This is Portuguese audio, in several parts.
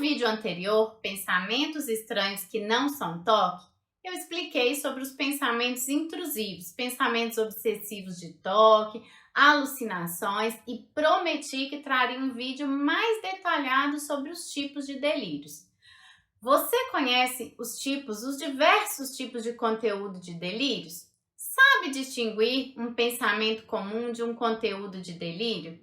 No vídeo anterior, Pensamentos Estranhos que Não São Toque, eu expliquei sobre os pensamentos intrusivos, pensamentos obsessivos de toque, alucinações e prometi que traria um vídeo mais detalhado sobre os tipos de delírios. Você conhece os diversos tipos de conteúdo de delírios? Sabe distinguir um pensamento comum de um conteúdo de delírio?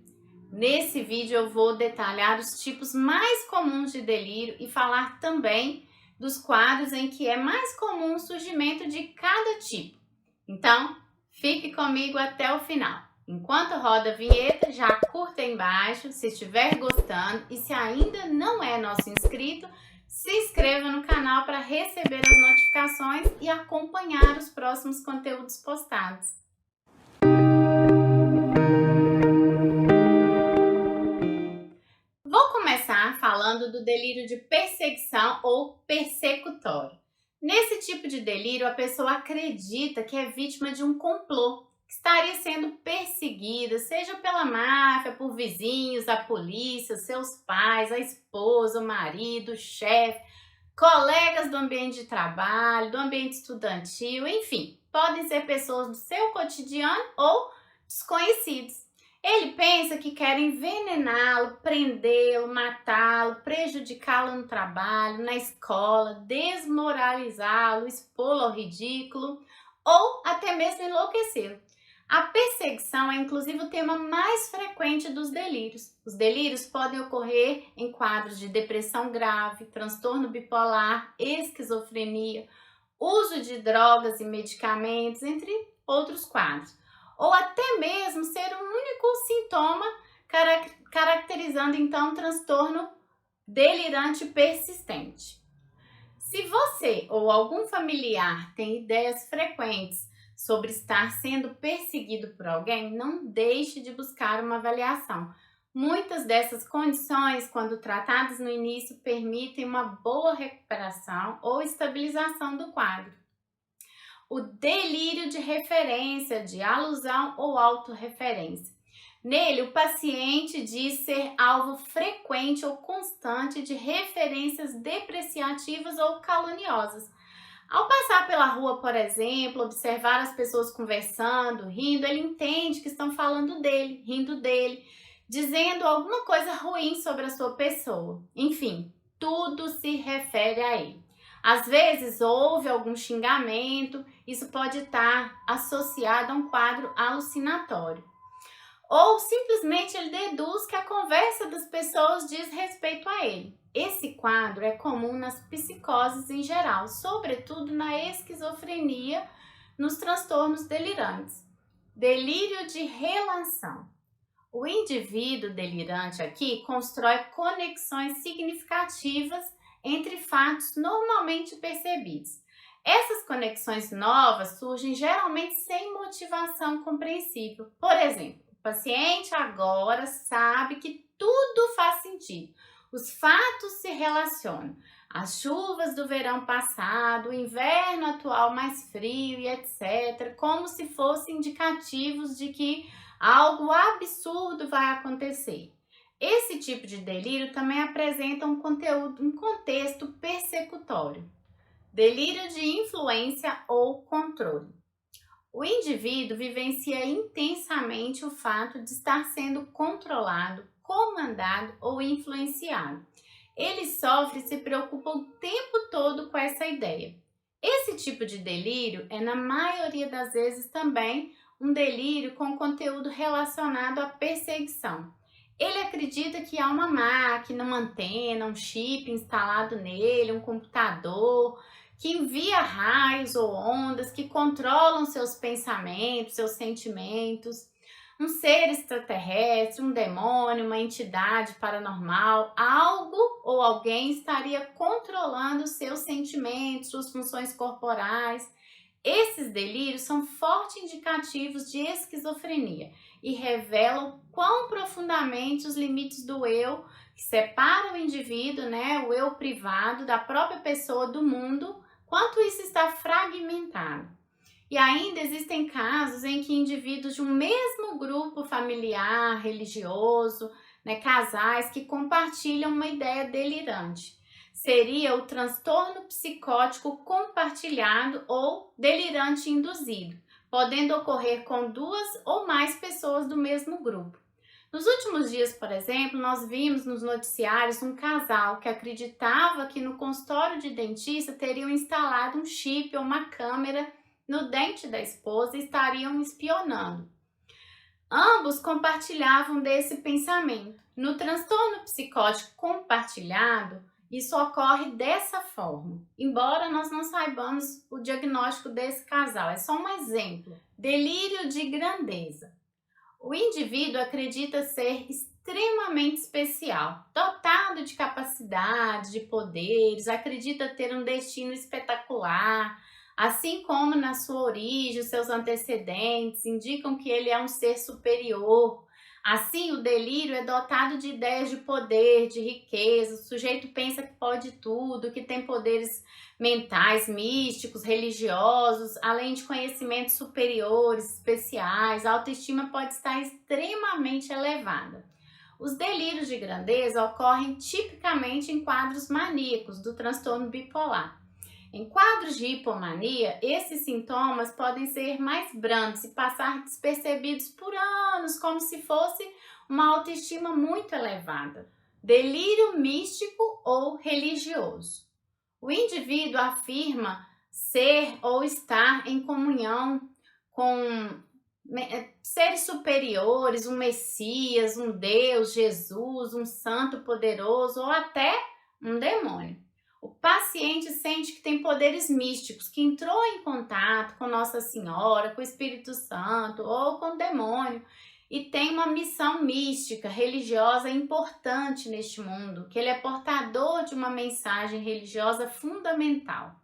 Nesse vídeo eu vou detalhar os tipos mais comuns de delírio e falar também dos quadros em que é mais comum o surgimento de cada tipo. Então, fique comigo até o final. Enquanto roda a vinheta, já curta aí embaixo se estiver gostando e se ainda não é nosso inscrito, se inscreva no canal para receber as notificações e acompanhar os próximos conteúdos postados. Vou começar falando do delírio de perseguição ou persecutório. Nesse tipo de delírio, a pessoa acredita que é vítima de um complô, que estaria sendo perseguida, seja pela máfia, por vizinhos, a polícia, seus pais, a esposa, o marido, o chefe, colegas do ambiente de trabalho, do ambiente estudantil, enfim, podem ser pessoas do seu cotidiano ou desconhecidos. Ele pensa que quer envenená-lo, prendê-lo, matá-lo, prejudicá-lo no trabalho, na escola, desmoralizá-lo, expô-lo ao ridículo ou até mesmo enlouquecê-lo. A perseguição é inclusive o tema mais frequente dos delírios. Os delírios podem ocorrer em quadros de depressão grave, transtorno bipolar, esquizofrenia, uso de drogas e medicamentos, entre outros quadros. Ou até mesmo ser um único sintoma, caracterizando então um transtorno delirante persistente. Se você ou algum familiar tem ideias frequentes sobre estar sendo perseguido por alguém, não deixe de buscar uma avaliação. Muitas dessas condições, quando tratadas no início, permitem uma boa recuperação ou estabilização do quadro. O delírio de referência, de alusão ou autorreferência. Nele, o paciente diz ser alvo frequente ou constante de referências depreciativas ou caluniosas. Ao passar pela rua, por exemplo, observar as pessoas conversando, rindo, ele entende que estão falando dele, rindo dele, dizendo alguma coisa ruim sobre a sua pessoa. Enfim, tudo se refere a ele. Às vezes houve algum xingamento, isso pode estar associado a um quadro alucinatório. Ou simplesmente ele deduz que a conversa das pessoas diz respeito a ele. Esse quadro é comum nas psicoses em geral, sobretudo na esquizofrenia, nos transtornos delirantes. Delírio de relação. O indivíduo delirante aqui constrói conexões significativas entre fatos normalmente percebidos. Essas conexões novas surgem geralmente sem motivação compreensível. Por exemplo, o paciente agora sabe que tudo faz sentido. Os fatos se relacionam. As chuvas do verão passado, o inverno atual mais frio e etc., como se fossem indicativos de que algo absurdo vai acontecer. Esse tipo de delírio também apresenta um contexto persecutório. Delírio de influência ou controle. O indivíduo vivencia intensamente o fato de estar sendo controlado, comandado ou influenciado. Ele sofre e se preocupa o tempo todo com essa ideia. Esse tipo de delírio é, na maioria das vezes, também um delírio com conteúdo relacionado à perseguição. Ele acredita que há uma máquina, uma antena, um chip instalado nele, um computador, que envia raios ou ondas que controlam seus pensamentos, seus sentimentos. Um ser extraterrestre, um demônio, uma entidade paranormal, algo ou alguém estaria controlando seus sentimentos, suas funções corporais. Esses delírios são fortes indicativos de esquizofrenia e revelam quão profundamente os limites do eu, que separam o indivíduo, o eu privado, da própria pessoa, do mundo, quanto isso está fragmentado. E ainda existem casos em que indivíduos de um mesmo grupo familiar, religioso, né, casais que compartilham uma ideia delirante. Seria o transtorno psicótico compartilhado ou delirante induzido, podendo ocorrer com 2 ou mais pessoas do mesmo grupo. Nos últimos dias, por exemplo, nós vimos nos noticiários um casal que acreditava que no consultório de dentista teriam instalado um chip ou uma câmera no dente da esposa e estariam espionando. Ambos compartilhavam desse pensamento. No transtorno psicótico compartilhado, isso ocorre dessa forma. Embora nós não saibamos o diagnóstico desse casal, é só um exemplo. Delírio de grandeza. O indivíduo acredita ser extremamente especial, dotado de capacidades, de poderes, acredita ter um destino espetacular, assim como na sua origem, os seus antecedentes indicam que ele é um ser superior. Assim, o delírio é dotado de ideias de poder, de riqueza, o sujeito pensa que pode tudo, que tem poderes mentais, místicos, religiosos, além de conhecimentos superiores, especiais, a autoestima pode estar extremamente elevada. Os delírios de grandeza ocorrem tipicamente em quadros maníacos do transtorno bipolar. Em quadros de hipomania, esses sintomas podem ser mais brandos e passar despercebidos por anos, como se fosse uma autoestima muito elevada. Delírio místico ou religioso. O indivíduo afirma ser ou estar em comunhão com seres superiores, um Messias, um Deus, Jesus, um santo poderoso ou até um demônio. O paciente sente que tem poderes místicos, que entrou em contato com Nossa Senhora, com o Espírito Santo ou com o demônio e tem uma missão mística, religiosa importante neste mundo, que ele é portador de uma mensagem religiosa fundamental.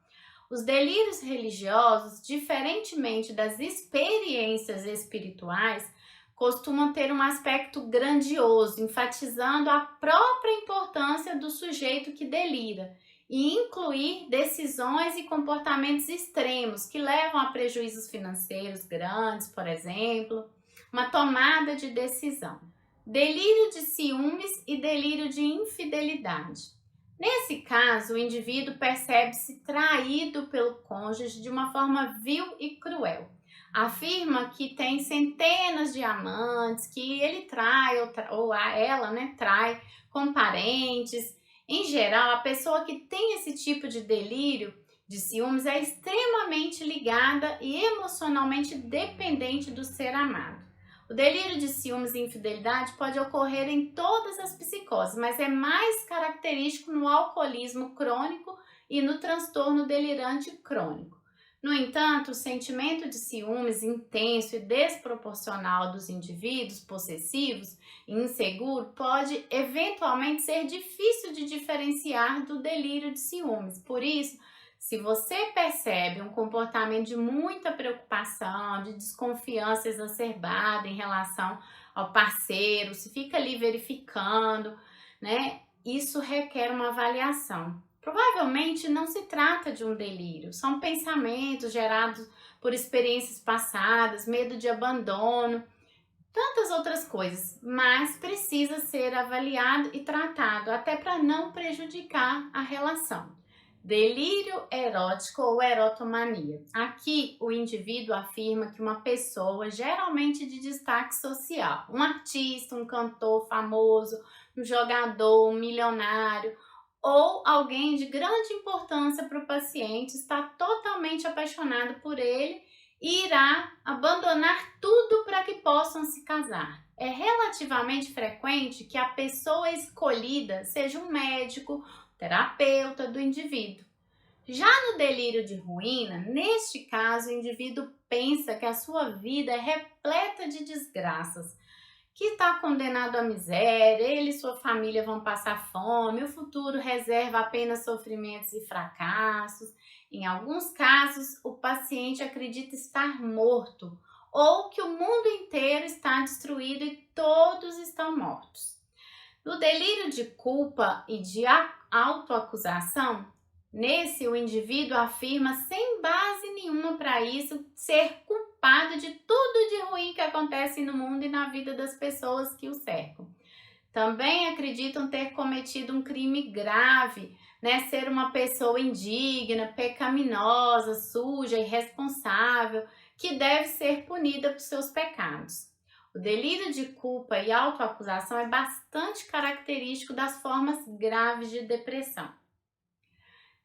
Os delírios religiosos, diferentemente das experiências espirituais, costumam ter um aspecto grandioso, enfatizando a própria importância do sujeito que delira e incluir decisões e comportamentos extremos que levam a prejuízos financeiros grandes, por exemplo, uma tomada de decisão. Delírio de ciúmes e delírio de infidelidade. Nesse caso, o indivíduo percebe-se traído pelo cônjuge de uma forma vil e cruel. Afirma que tem centenas de amantes, que ele trai ou ela, trai com parentes. Em geral, a pessoa que tem esse tipo de delírio de ciúmes é extremamente ligada e emocionalmente dependente do ser amado. O delírio de ciúmes e infidelidade pode ocorrer em todas as psicoses, mas é mais característico no alcoolismo crônico e no transtorno delirante crônico. No entanto, o sentimento de ciúmes intenso e desproporcional dos indivíduos possessivos e inseguros pode eventualmente ser difícil de diferenciar do delírio de ciúmes. Por isso, se você percebe um comportamento de muita preocupação, de desconfiança exacerbada em relação ao parceiro, se fica ali verificando, isso requer uma avaliação. Provavelmente não se trata de um delírio, são pensamentos gerados por experiências passadas, medo de abandono, tantas outras coisas, mas precisa ser avaliado e tratado até para não prejudicar a relação. Delírio erótico ou erotomania. Aqui o indivíduo afirma que uma pessoa, geralmente de destaque social, um artista, um cantor famoso, um jogador, um milionário ou alguém de grande importância para o paciente, está totalmente apaixonado por ele e irá abandonar tudo para que possam se casar. É relativamente frequente que a pessoa escolhida seja um médico, terapeuta do indivíduo. Já no delírio de ruína, neste caso, o indivíduo pensa que a sua vida é repleta de desgraças, que está condenado à miséria, ele e sua família vão passar fome, o futuro reserva apenas sofrimentos e fracassos. Em alguns casos, o paciente acredita estar morto ou que o mundo inteiro está destruído e todos estão mortos. No delírio de culpa e de autoacusação, nesse o indivíduo afirma sem base nenhuma para isso ser culpado de tudo de ruim que acontece no mundo e na vida das pessoas que o cercam. Também acreditam ter cometido um crime grave, né? Ser uma pessoa indigna, pecaminosa, suja, irresponsável, que deve ser punida por seus pecados. O delírio de culpa e autoacusação é bastante característico das formas graves de depressão.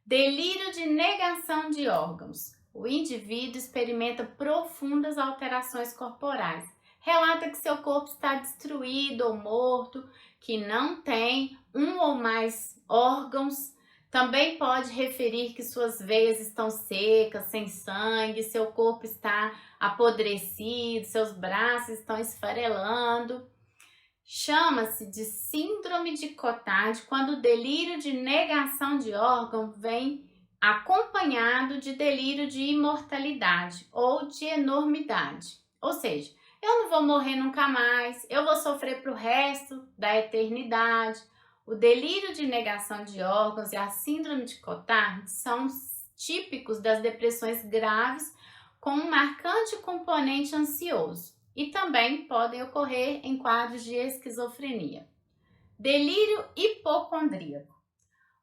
Delírio de negação de órgãos. O indivíduo experimenta profundas alterações corporais. Relata que seu corpo está destruído ou morto, que não tem um ou mais órgãos. Também pode referir que suas veias estão secas, sem sangue, seu corpo está apodrecido, seus braços estão esfarelando. Chama-se de síndrome de Cotard quando o delírio de negação de órgão vem acompanhado de delírio de imortalidade ou de enormidade. Ou seja, eu não vou morrer nunca mais, eu vou sofrer para o resto da eternidade. O delírio de negação de órgãos e a síndrome de Cotard são típicos das depressões graves com um marcante componente ansioso e também podem ocorrer em quadros de esquizofrenia. Delírio hipocondríaco.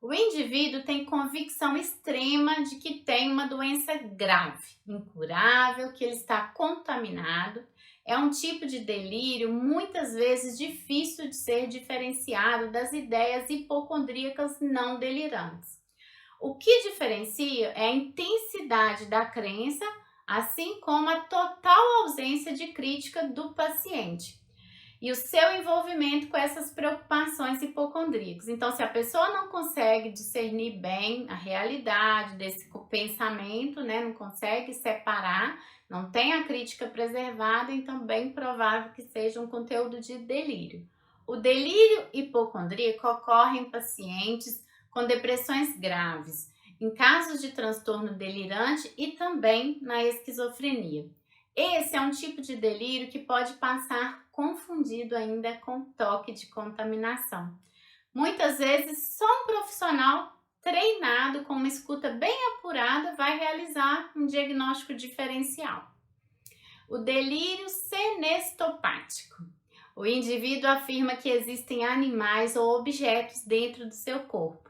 O indivíduo tem convicção extrema de que tem uma doença grave, incurável, que ele está contaminado. É um tipo de delírio muitas vezes difícil de ser diferenciado das ideias hipocondríacas não delirantes. O que diferencia é a intensidade da crença, assim como a total ausência de crítica do paciente e o seu envolvimento com essas preocupações hipocondríacas. Então, se a pessoa não consegue discernir bem a realidade desse pensamento, né, não consegue separar, não tem a crítica preservada, então bem provável que seja um conteúdo de delírio. O delírio hipocondríaco ocorre em pacientes com depressões graves, em casos de transtorno delirante e também na esquizofrenia. Esse é um tipo de delírio que pode passar confundido ainda com toque de contaminação. Muitas vezes, só um profissional treinado com uma escuta bem apurada vai realizar um diagnóstico diferencial. O delírio senestopático. O indivíduo afirma que existem animais ou objetos dentro do seu corpo.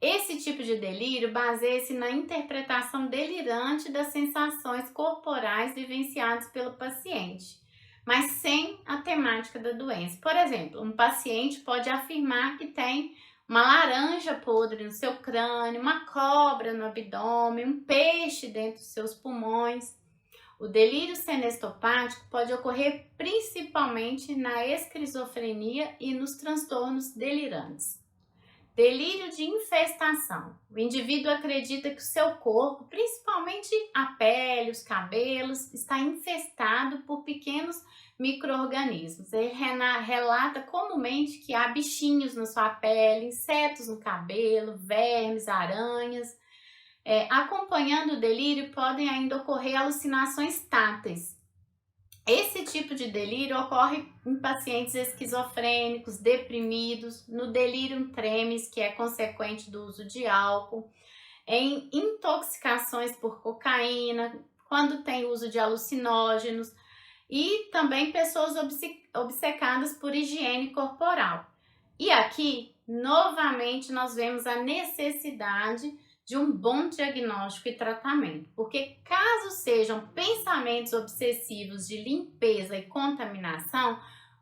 Esse tipo de delírio baseia-se na interpretação delirante das sensações corporais vivenciadas pelo paciente, mas sem a temática da doença. Por exemplo, um paciente pode afirmar que tem uma laranja podre no seu crânio, uma cobra no abdômen, um peixe dentro dos seus pulmões. O delírio senestopático pode ocorrer principalmente na esquizofrenia e nos transtornos delirantes. Delírio de infestação. O indivíduo acredita que o seu corpo, principalmente a pele, os cabelos, está infestado por pequenos micro-organismos. Ele relata comumente que há bichinhos na sua pele, insetos no cabelo, vermes, aranhas. Acompanhando o delírio, podem ainda ocorrer alucinações táteis. Esse tipo de delírio ocorre em pacientes esquizofrênicos, deprimidos, no delirium tremens, que é consequente do uso de álcool, em intoxicações por cocaína, quando tem uso de alucinógenos e também pessoas obcecadas por higiene corporal. E aqui, novamente, nós vemos a necessidade de um bom diagnóstico e tratamento, porque caso sejam pensamentos obsessivos de limpeza e contaminação,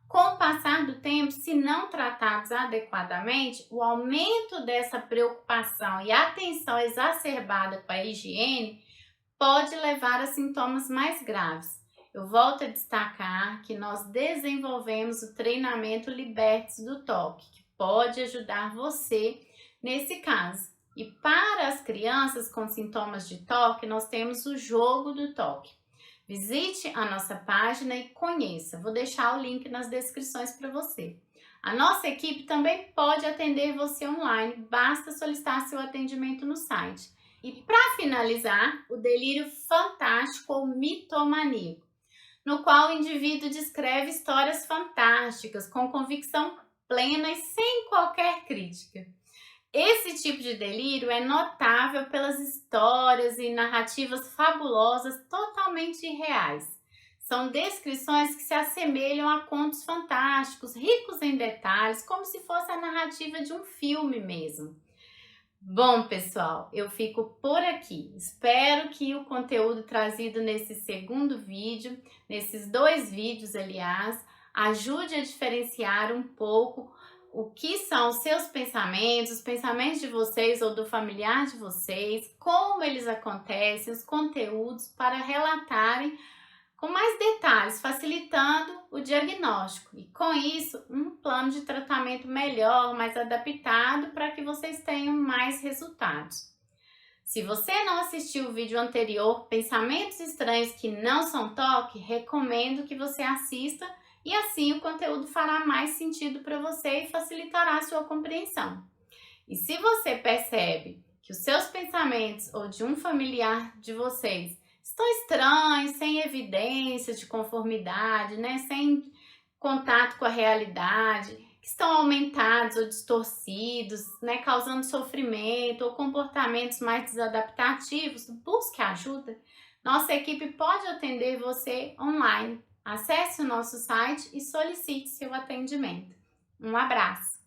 com o passar do tempo, se não tratados adequadamente, o aumento dessa preocupação e atenção exacerbada com a higiene pode levar a sintomas mais graves. Eu volto a destacar que nós desenvolvemos o treinamento Libertes do Toque, que pode ajudar você nesse caso. E para as crianças com sintomas de toque, nós temos o jogo do toque. Visite a nossa página e conheça. Vou deixar o link nas descrições para você. A nossa equipe também pode atender você online, basta solicitar seu atendimento no site. E para finalizar, o delírio fantástico ou mitomaníaco, no qual o indivíduo descreve histórias fantásticas, com convicção plena e sem qualquer crítica. Esse tipo de delírio é notável pelas histórias e narrativas fabulosas totalmente irreais. São descrições que se assemelham a contos fantásticos, ricos em detalhes, como se fosse a narrativa de um filme mesmo. Bom, pessoal, eu fico por aqui. Espero que o conteúdo trazido nesse segundo vídeo, nesses 2 vídeos, aliás, ajude a diferenciar um pouco o que são os seus pensamentos, os pensamentos de vocês ou do familiar de vocês, como eles acontecem, os conteúdos para relatarem com mais detalhes, facilitando o diagnóstico e, com isso, um plano de tratamento melhor, mais adaptado para que vocês tenham mais resultados. Se você não assistiu o vídeo anterior, Pensamentos Estranhos que Não São Toque, recomendo que você assista e assim o conteúdo fará mais sentido para você e facilitará a sua compreensão. E se você percebe que os seus pensamentos ou de um familiar de vocês estão estranhos, sem evidências de conformidade, sem contato com a realidade, que estão aumentados ou distorcidos, causando sofrimento ou comportamentos mais desadaptativos, busque ajuda. Nossa equipe pode atender você online. Acesse o nosso site e solicite seu atendimento. Um abraço!